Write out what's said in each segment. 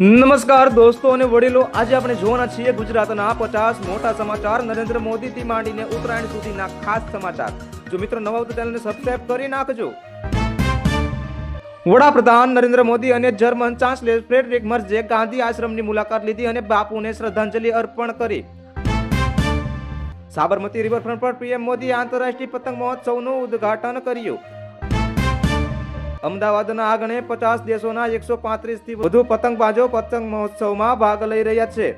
નમસ્કાર દોસ્તો અને વડીલો, આજે આપણે જોવાના છીએ ગુજરાતના 50 મોટા સમાચાર, નરેન્દ્ર મોદીથી માંડીને ઉત્તરાયણ સુધીના ખાસ સમાચાર. જો મિત્રો નવા તો ચેનલને સબસ્ક્રાઇબ કરી નાખજો. વડાપ્રધાન નરેન્દ્ર મોદી અને જર્મન ચાન્સેલર ફ્રેડરિક મર્ઝે ગાંધી આશ્રમની મુલાકાત લીધી અને બાપુને શ્રદ્ધાંજલિ અર્પણ કરી. સાબરમતી રિવરફ્રન્ટ પર પીએમ મોદીએ આંતરરાષ્ટ્રીય પતંગ મહોત્સવનું ઉદ્ઘાટન કર્યું. અમદાવાદના આંગણે 50 દેશોના 135 થી વધુ પતંગબાજો પતંગ મહોત્સવમાં ભાગ લઈ રહ્યા છે.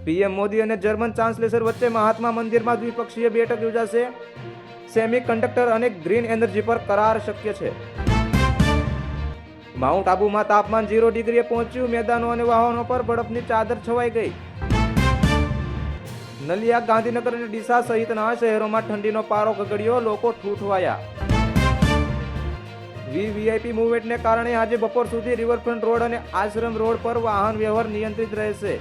પીએમ મોદી અને જર્મન ચાન્સેલર વચ્ચે મહાત્મા મંદિરમાં દ્વિપક્ષીય બેઠક યોજાશે. સેમી કન્ડક્ટર અને ગ્રીન એનર્જી પર કરાર શક્ય છે. માઉન્ટ આબુમાં તાપમાન 0 ડિગ્રીએ પહોંચ્યું. મેદાનો અને વાહનો પર બરફની ચાદર છવાઈ ગઈ. નલિયા, ગાંધીનગર અને ડીસા સહિતના શહેરોમાં ઠંડીનો પારો ગગડ્યો. લોકો ઠૂઠવાયા. વીવીઆઈપી મૂવમેન્ટને કારણે આજે બપોર સુધી રિવરફ્રન્ટ રોડ અને આશ્રમ રોડ પર વાહન વ્યવહાર નિયંત્રિત રહેશે.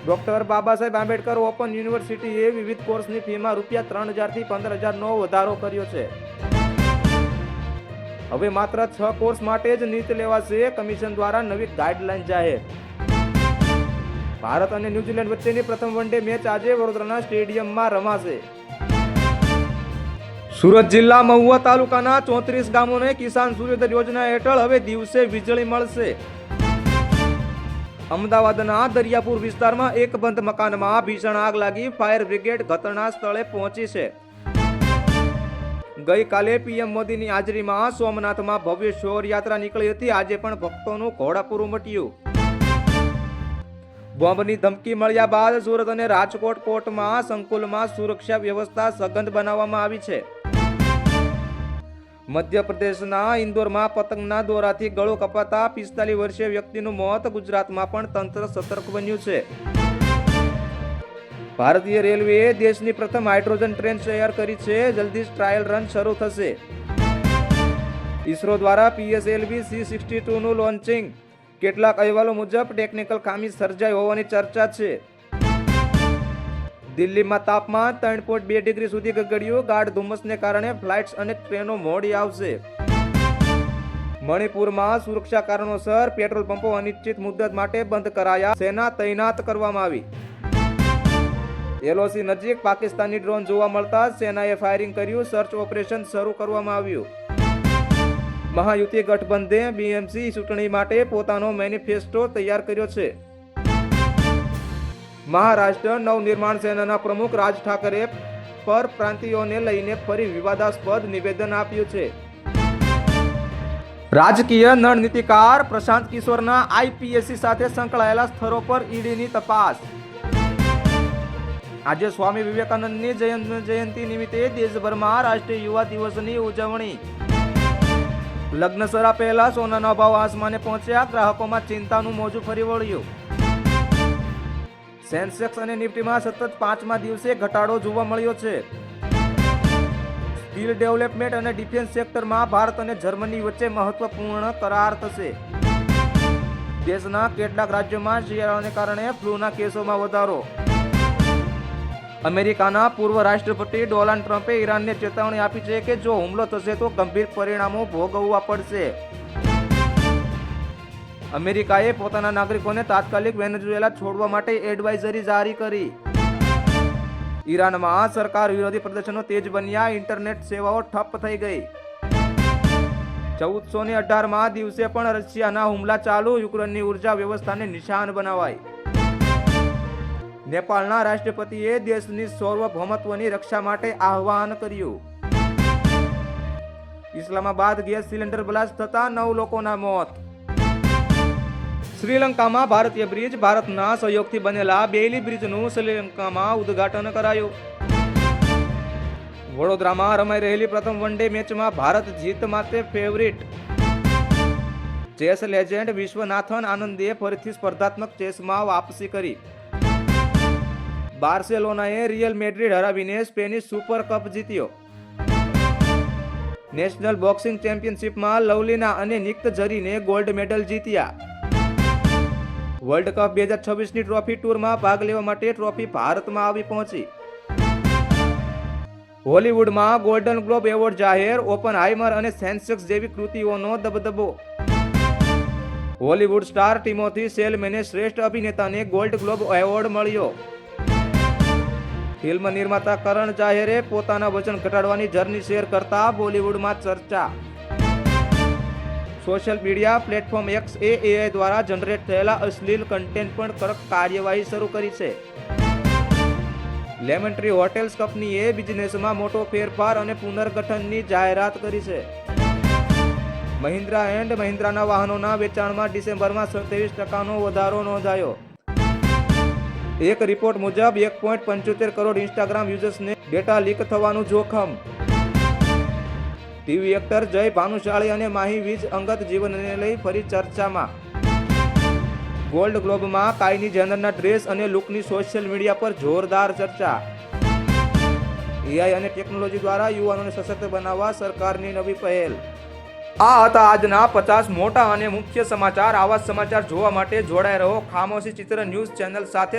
ડોક્ટર બાબા સાહેબ આંબેડકર ઓપન યુનિવર્સિટીએ વિવિધ કોર્સની ફીમાં ₹3,000 થી 15,000નો વધારો કર્યો છે. હવે માત્ર 6 કોર્સ માટે જ નીટ લેવાશે. કમિશન દ્વારા નવી ગાઈડલાઈન જાહેર. ભારત અને ન્યુઝીલેન્ડ વચ્ચેની પ્રથમ વનડે મેચ આજે વડોદરાના સ્ટેડિયમમાં રમાશે. સુરત જિલ્લા મહુવા તાલુકાના 34 ગામોને કિસાન સૂર્યોદય યોજના હેઠળ હવે દિવસે વીજળી મળશે. અમદાવાદના દરિયાપુર વિસ્તારમાં એક બંધ મકાનમાં ભીષણ આગ લાગી. ફાયર બ્રિગેડ ઘટના સ્થળે પહોંચી છે. ગઈકાલે પીએમ મોદીની હાજરીમાં સોમનાથમાં ભવ્ય શોભાયાત્રા નીકળી હતી. આજે પણ ભક્તોનું ઘોડાપુર ઉમટ્યું. બોમ્બની ધમકી મળ્યા બાદ સુરત અને રાજકોટ કોર્ટમાં સંકુલમાં સુરક્ષા વ્યવસ્થા સઘન બનાવવામાં આવી છે. મધ્યપ્રદેશના ઇન્દોરમાં પતંગના દોરાથી ગળું કપાતા 45 વર્ષીય વ્યક્તિનું મોત. ગુજરાતમાં પણ તંત્ર સતર્ક બન્યું છે. ભારતીય રેલવેએ દેશની પ્રથમ હાઇડ્રોજન ટ્રેન તૈયાર કરી છે. જલ્દી ટ્રાયલ રન શરૂ થશે. ઇસરો દ્વારા PSLV C-62નું લોન્ચિંગ. કેટલાક અહેવાલો મુજબ ટેકનિકલ ખામી સર્જાઈ હોવાની ચર્ચા છે. દિલ્હીમાં તાપમાન 3.2 ડિગ્રી સુધી ગગડ્યું. ગાઢ ધુમ્મસને કારણે ફ્લાઇટ્સ અને ટ્રેનો મોડી આવશે. મણિપુરમાં સુરક્ષા કારણોસર પેટ્રોલ પંપો અનિશ્ચિત મુદ્દત માટે બંધ કરાયા. સેના તૈનાત કરવામાં આવી. LOC નજીક પાકિસ્તાની ડ્રોન જોવા મળતા સેનાએ ફાયરિંગ કર્યું. સર્ચ ઓપરેશન શરૂ કરવામાં આવ્યું. મહાયુતિ ગઠબંધને BMC ચૂંટણી માટે પોતાનો મેનિફેસ્ટો તૈયાર કર્યો છે. મહારાષ્ટ્ર નવનિર્માણ સેનાના પ્રમુખ રાજ ઠાકરે પર પ્રાંતિયોને લઈને ફરી વિવાદાસ્પદ નિવેદન આપ્યું છે. રાજકીય નળનીતિકાર પ્રશાંત કિશોરના IPSC સાથે સંકળાયેલા સ્થળો પર ઈડીની તપાસ. આજે સ્વામી વિવેકાનંદની જયંતિ નિમિત્તે દેશભરમાં રાષ્ટ્રીય યુવા દિવસની ઉજવણી. લગ્નસરા પહેલા સોનાના ભાવ આસમાને પહોંચ્યા. ગ્રાહકોમાં ચિંતાનું મોજું ફરી વળ્યું. સેન્સેક્સ અને નિફ્ટીમાં સતત 5મા દિવસે ઘટાડો જોવા મળ્યો છે. સ્કિલ ડેવલપમેન્ટ અને ડિફેન્સ સેક્ટરમાં ભારત અને જર્મની વચ્ચે મહત્વપૂર્ણ કરાર થશે. દેશના કેટલાક રાજ્યોમાં શિયાળાને કારણે ફ્લૂના કેસોમાં વધારો. અમેરિકાના પૂર્વ રાષ્ટ્રપતિ ડોનાલ્ડ ટ્રમ્પે ઈરાનને ચેતવણી આપી છે કે જો હુમલો થશે તો ગંભીર પરિણામો ભોગવવા પડશે. અમેરિકાએ પોતાના નાગરિકોને તાત્કાલિક વેનેઝુએલા છોડવા માટે એડવાઇઝરી જારી કરી. ઈરાનમાં સરકાર વિરોધી પ્રદર્શનો તેજ બન્યા. ઇન્ટરનેટ સેવાઓ ઠપ થઈ ગઈ. 1418માં દિવસે પણ રશિયાના હુમલા ચાલુ. યુક્રેનની ઉર્જા વ્યવસ્થાને નિશાન બનાવાઈ. નેપાળના રાષ્ટ્રપતિએ દેશની સાર્વભૌમત્વની રક્ષા માટે આહ્વાન કર્યું. ઇસ્લામાબાદ ગેસ સિલિન્ડર બ્લાસ્ટ થતા 9 લોકોના મોત. શ્રીલંકામાં ભારતીય બ્રિજ. ભારતના સહયોગથી બનેલા બેઇલી બ્રિજનું શ્રીલંકામાં ઉદ્ઘાટન કરાયું. વડોદરામાં રમાઈ રહેલી પ્રથમ વનડે મેચમાં ભારત જીત માટે ફેવરિટ. ચેસ લેજેન્ડ વિશ્વનાથન આનંદે ફરીથી સ્પર્ધાત્મક ચેસમાં વાપસી કરી. બાર્સેલોનાએ રિયલ મેડ્રિડ હરાવીને સ્પેનિશ સુપર કપ જીત્યો. નેશનલ બોક્સિંગ ચેમ્પિયનશિપમાં લવલીના અને નિક ઝરીને ગોલ્ડ મેડલ જીત્યા. વર્લ્ડ કપ 2026ની ટ્રોફી ટૂરમાં ભાગ લેવા માટે ટ્રોફી ભારતમાં આવી પહોંચી. હોલીવુડમાં ગોલ્ડન ગ્લોબ એવોર્ડ જાહેર. ઓપનહાઇમર અને સેન્સેક્સ જેવી કૃતિઓનો દબદબો. હોલીવુડ સ્ટાર ટિમોથી શેલમેને શ્રેષ્ઠ અભિનેતાને ગોલ્ડ ગ્લોબ એવોર્ડ મળ્યો. ફિલ્મ નિર્માતા કરણ જાહેરે પોતાના વજન ઘટાડવાની જર્ની શેર કરતા બોલિવૂડમાં ચર્ચા. Social media platform x AI દ્વારા જનરેટ થયેલા અશ્લીલ કન્ટેન્ટ પર કડક કાર્યવાહી શરૂ કરી છે. લેમન ટ્રી હોટેલ્સ કંપનીએ બિઝનેસમાં મોટો ફેરફાર અને પુનર્ગઠનની જાહેરાત કરી છે. મહિન્દ્રા એન્ડ મહિન્દ્રાના વાહનોના વેચાણમાં ડિસેમ્બરમાં 27% વધારો નોંધાયો. એક રિપોર્ટ મુજબ 1.75 કરોડ ઇન્સ્ટાગ્રામ યુઝર્સને ડેટા લીક થવાનું જોખમ. ટીવી એક્ટર જય ભાનુશાળી અને માહી વીજ અંગત જીવનને લઈ ફરી ચર્ચામાં. ગોલ્ડ ગ્લોબમાં કાયની જેનરના ડ્રેસ અને લુકની સોશિયલ મીડિયા પર જોરદાર ચર્ચા. AI અને ટેકનોલોજી દ્વારા યુવાનોને સશક્ત બનાવવા સરકારની નવી પહેલ. આ હતા આજના 50 મોટા અને મુખ્ય સમાચાર. આવા સમાચાર જોવા માટે જોડાઈ રહો ખામોશી ચિત્ર ન્યૂઝ ચેનલ સાથે.